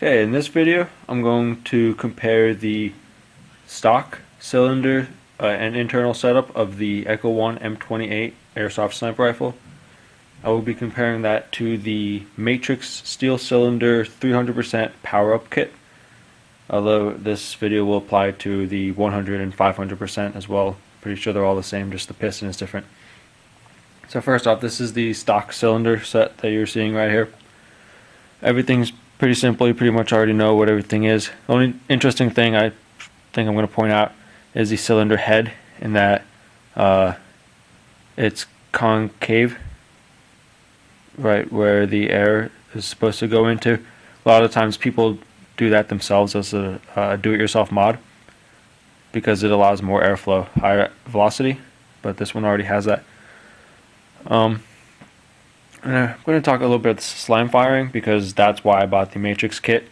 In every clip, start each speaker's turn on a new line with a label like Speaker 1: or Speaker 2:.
Speaker 1: Okay, in this video I'm going to compare the stock cylinder and internal setup of the Echo 1 M28 airsoft sniper rifle. I will be comparing that to the Matrix steel cylinder 300% power up kit, although this video will apply to the 100 and 500% as well. Pretty sure they're all the same, just the piston is different. So first off, this is the stock cylinder set that you're seeing right here. Everything's pretty simple. You pretty much already know what everything is. The only interesting thing I think I'm going to point out is the cylinder head, in that it's concave, right where the air is supposed to go into. A lot of times people do that themselves as a do-it-yourself mod because it allows more airflow, higher velocity, but this one already has that. And I'm going to talk a little bit about slime firing because that's why I bought the Matrix kit.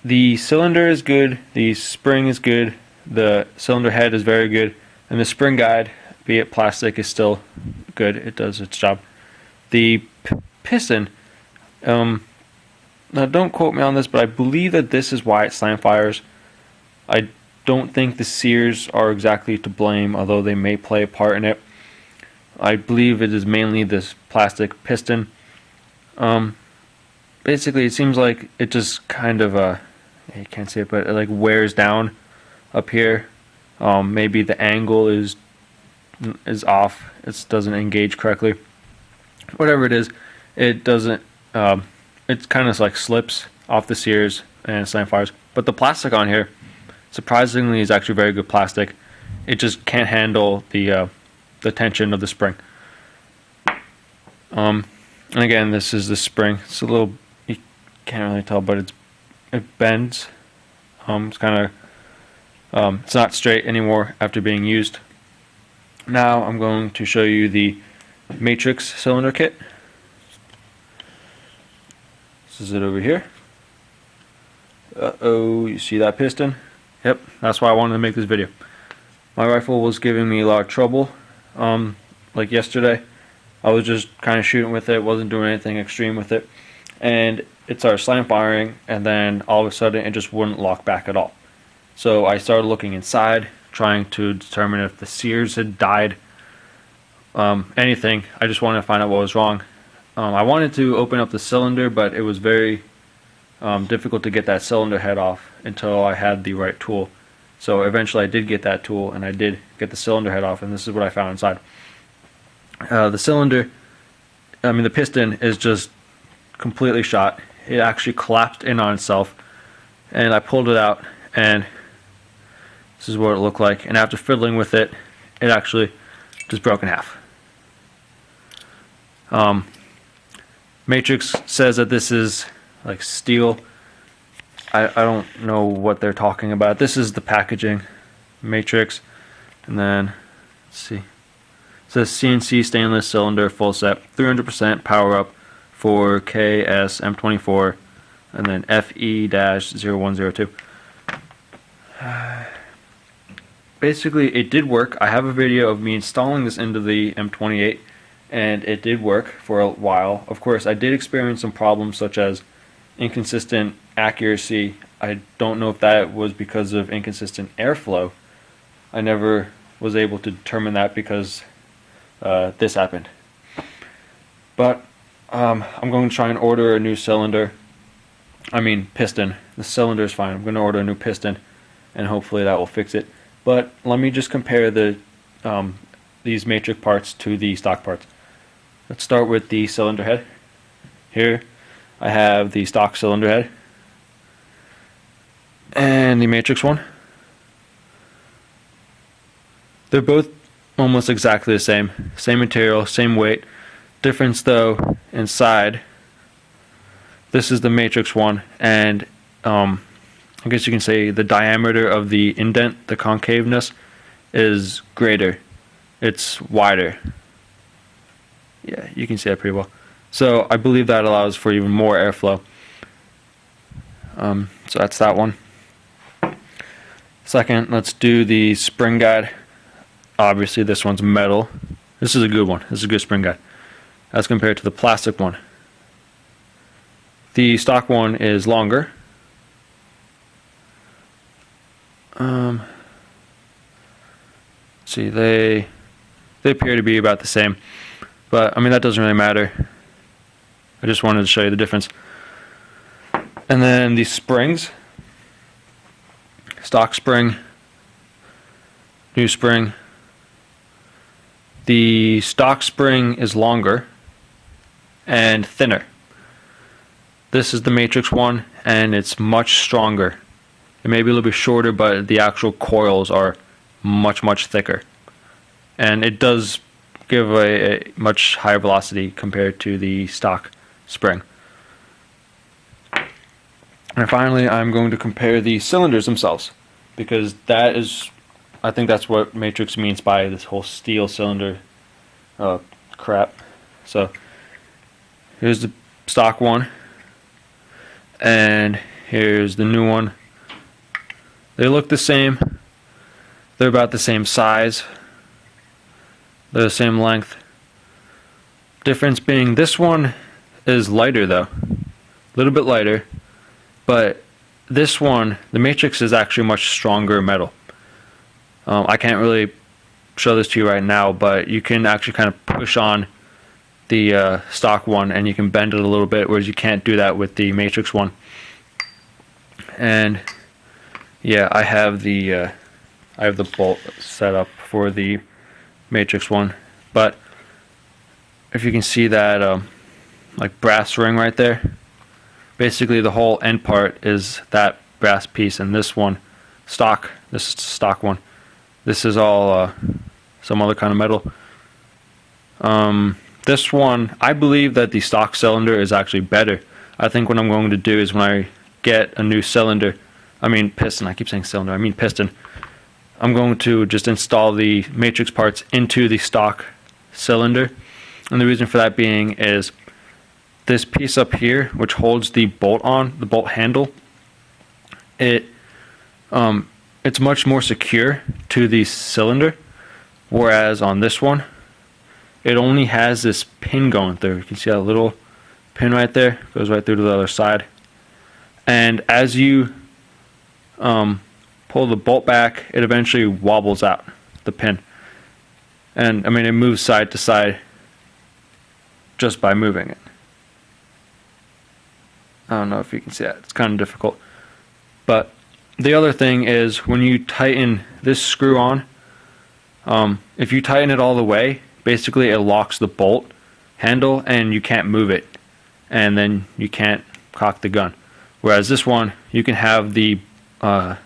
Speaker 1: The cylinder is good, the spring is good, the cylinder head is very good, and the spring guide, be it plastic, is still good. It does its job. The piston, now don't quote me on this, but I believe that this is why it slime fires. I don't think the sears are exactly to blame, although they may play a part in it. I believe it is mainly this plastic piston. Basically, it seems like it just kind of you can't see it, but it like wears down up here. Maybe the angle is off. It doesn't engage correctly. Whatever it is, it doesn't. It kind of like slips off the sears and slime fires. But the plastic on here, surprisingly, is actually very good plastic. It just can't handle the tension of the spring. And again, this is the spring. It's a little, you can't really tell, but it bends. It's kind of it's not straight anymore after being used. Now I'm going to show you the Matrix cylinder kit. This is it over here. Uh-oh, you see that piston? Yep, that's why I wanted to make this video. My rifle was giving me a lot of trouble. Like yesterday, I was just kind of shooting with it, wasn't doing anything extreme with it, and it started slam firing, and then all of a sudden it just wouldn't lock back at all. So I started looking inside, trying to determine if the sears had died, anything. I just wanted to find out what was wrong. I wanted to open up the cylinder, but it was very difficult to get that cylinder head off until I had the right tool. So eventually I did get that tool, and I did get the cylinder head off, and this is what I found inside. The piston is just completely shot. It actually collapsed in on itself, and I pulled it out, and this is what it looked like. And after fiddling with it, it actually just broke in half. Matrix says that this is like steel. I don't know what they're talking about. This is the packaging, Matrix, and then let's see. It says CNC stainless cylinder full set, 300% power up for KS M24, and then FE-0102. Basically, it did work. I have a video of me installing this into the M28, and it did work for a while. Of course, I did experience some problems such as inconsistent accuracy. I don't know if that was because of inconsistent airflow. I never was able to determine that because this happened. But I'm going to try and order a new cylinder. Piston. The cylinder is fine. I'm going to order a new piston, and hopefully that will fix it. But let me just compare these Matrix parts to the stock parts. Let's start with the cylinder head. Here I have the stock cylinder head and the Matrix one. They're both almost exactly the same material, same weight. Difference though, inside, this is the Matrix one, and I guess you can say the diameter of the indent, the concaveness, is greater. It's wider. Yeah, you can see that pretty well. So I believe that allows for even more airflow. So that's that one. Second, let's do the spring guide. Obviously this one's metal. This is a good one. This is a good spring guide as compared to the plastic one. The stock one is longer. See, they appear to be about the same, but I mean that doesn't really matter. I just wanted to show you the difference. And then the springs, stock spring, new spring. The stock spring is longer and thinner. This is the Matrix one, and it's much stronger. It may be a little bit shorter, but the actual coils are much thicker. And it does give a much higher velocity compared to the stock spring. And finally, I'm going to compare the cylinders themselves, because that is, I think that's what Matrix means by this whole steel cylinder crap. So here's the stock one, and here's the new one. They look the same. They're about the same size. They're the same length. Difference being this one is lighter though. A little bit lighter. But this one, the Matrix, is actually much stronger metal. I can't really show this to you right now, but you can actually kind of push on the stock one and you can bend it a little bit, whereas you can't do that with the Matrix one. And yeah, I have the bolt set up for the Matrix one, but if you can see that like brass ring right there, basically the whole end part is that brass piece, and this one, this is the stock one. This is all some other kind of metal. This one, I believe that the stock cylinder is actually better. I think what I'm going to do is when I get a new cylinder, I mean piston, I keep saying cylinder, I mean piston, I'm going to just install the Matrix parts into the stock cylinder. And the reason for that being is this piece up here, which holds the bolt on, the bolt handle, it's much more secure to the cylinder, whereas on this one, it only has this pin going through. You can see that little pin right there, goes right through to the other side. And as you pull the bolt back, it eventually wobbles out, the pin. And I mean, it moves side to side just by moving it. I don't know if you can see that, it's kind of difficult. But the other thing is when you tighten this screw on, if you tighten it all the way, basically it locks the bolt handle and you can't move it, and then you can't cock the gun. Whereas this one, you can have the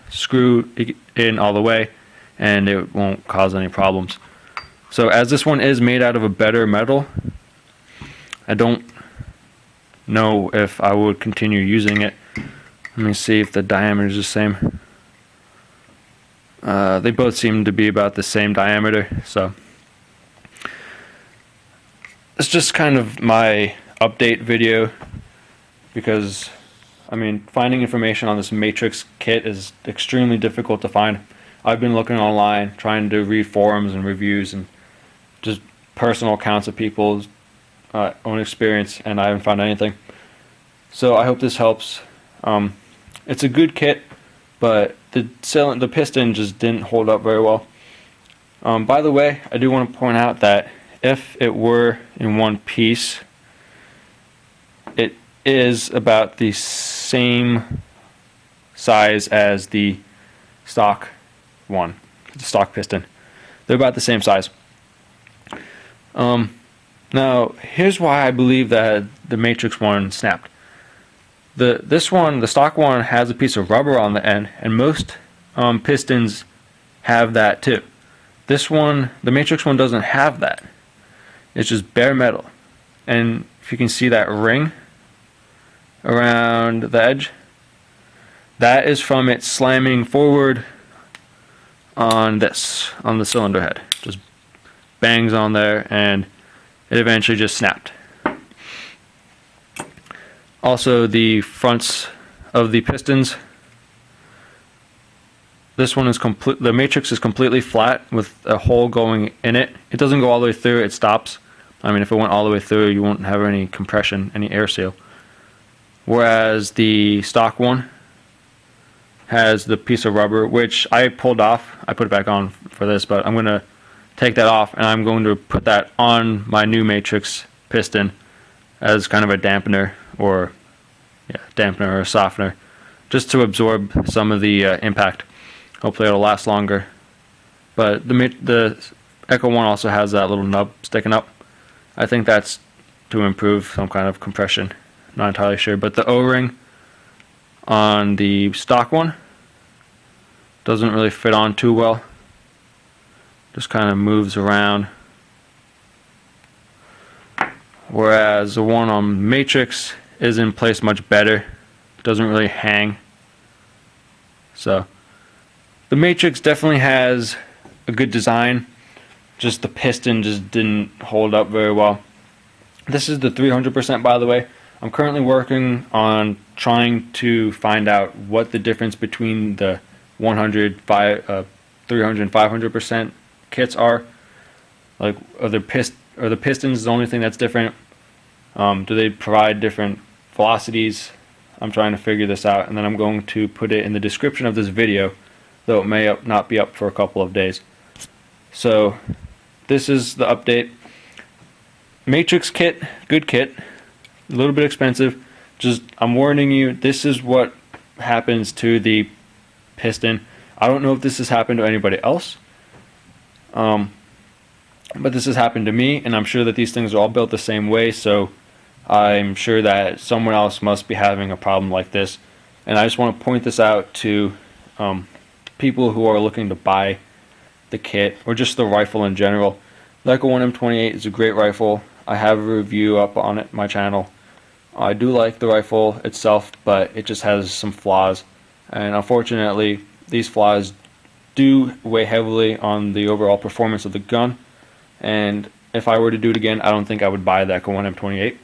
Speaker 1: screw in all the way and it won't cause any problems. So as this one is made out of a better metal, I don't know if I would continue using it. Let me see if the diameter is the same. They both seem to be about the same diameter, so it's just kind of my update video, because I mean, finding information on this Matrix kit is extremely difficult to find. I've been looking online, trying to read forums and reviews and just personal accounts of people's own experience, and I haven't found anything. So I hope this helps. It's a good kit, but the piston just didn't hold up very well. By the way, I do want to point out that if it were in one piece, it is about the same size as the stock one, the stock piston. They're about the same size. Now, here's why I believe that the Matrix one snapped. This one, the stock one, has a piece of rubber on the end, and most pistons have that too. This one, the Matrix one, doesn't have that. It's just bare metal. And if you can see that ring around the edge, that is from it slamming forward on the cylinder head. Just bangs on there and it eventually just snapped. Also, the fronts of the pistons, this one is the Matrix is completely flat with a hole going in it. It doesn't go all the way through, it stops. I mean, if it went all the way through, you won't have any compression, any air seal. whereas the stock one has the piece of rubber, which I pulled off. I put it back on for this, but I'm going to take that off, and I'm going to put that on my new Matrix piston as kind of a dampener, or dampener or softener, just to absorb some of the impact. Hopefully it'll last longer. But the Echo 1 also has that little nub sticking up. I think that's to improve some kind of compression. Not entirely sure, but the O-ring on the stock one doesn't really fit on too well. Just kind of moves around. Whereas the one on Matrix is in place much better. Doesn't really hang. So the Matrix definitely has a good design. Just the piston just didn't hold up very well. This is the 300%, by the way. I'm currently working on trying to find out what the difference between the 100, 300, and 500% kits are. Like, are the pistons the only thing that's different? Do they provide different velocities? I'm trying to figure this out, and then I'm going to put it in the description of this video, though it may not be up for a couple of days. So this is the update. Matrix kit, good kit, a little bit expensive. Just, I'm warning you, this is what happens to the piston. I don't know if this has happened to anybody else, but this has happened to me, and I'm sure that these things are all built the same way, so I'm sure that someone else must be having a problem like this. And I just want to point this out to people who are looking to buy the kit, or just the rifle in general. The Echo 1 M28 is a great rifle. I have a review up on it, my channel. I do like the rifle itself, but it just has some flaws, and unfortunately these flaws do weigh heavily on the overall performance of the gun. And if I were to do it again, I don't think I would buy the Echo 1 M28.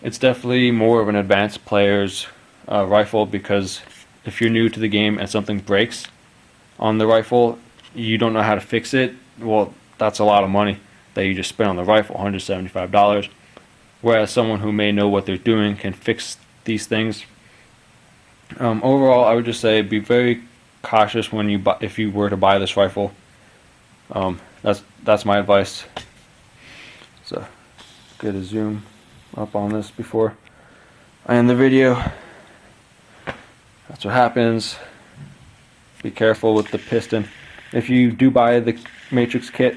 Speaker 1: It's definitely more of an advanced player's rifle, because if you're new to the game and something breaks on the rifle, you don't know how to fix it, well, that's a lot of money that you just spent on the rifle, $175. Whereas someone who may know what they're doing can fix these things. Overall, I would just say be very cautious when if you were to buy this rifle. That's my advice. So get a zoom up on this before I end the video. That's what happens. Be careful with the piston. If you do buy the Matrix kit,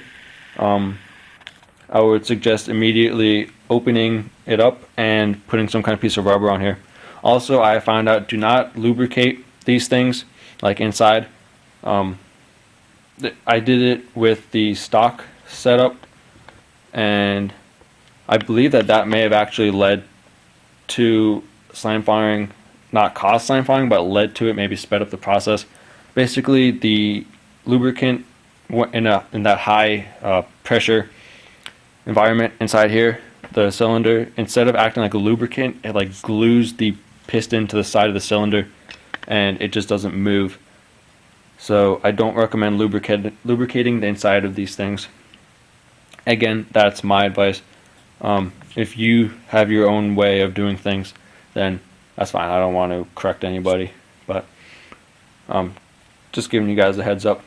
Speaker 1: I would suggest immediately opening it up and putting some kind of piece of rubber on here. Also, I found out, do not lubricate these things, like inside. I did it with the stock setup, and I believe that may have actually led to slam firing, not caused slam firing, but led to it, maybe sped up the process. Basically, the lubricant in that high pressure environment inside here, the cylinder, instead of acting like a lubricant, it like glues the piston to the side of the cylinder, and it just doesn't move. So I don't recommend lubricating the inside of these things. Again, that's my advice. If you have your own way of doing things, then that's fine. I don't want to correct anybody, but just giving you guys a heads up.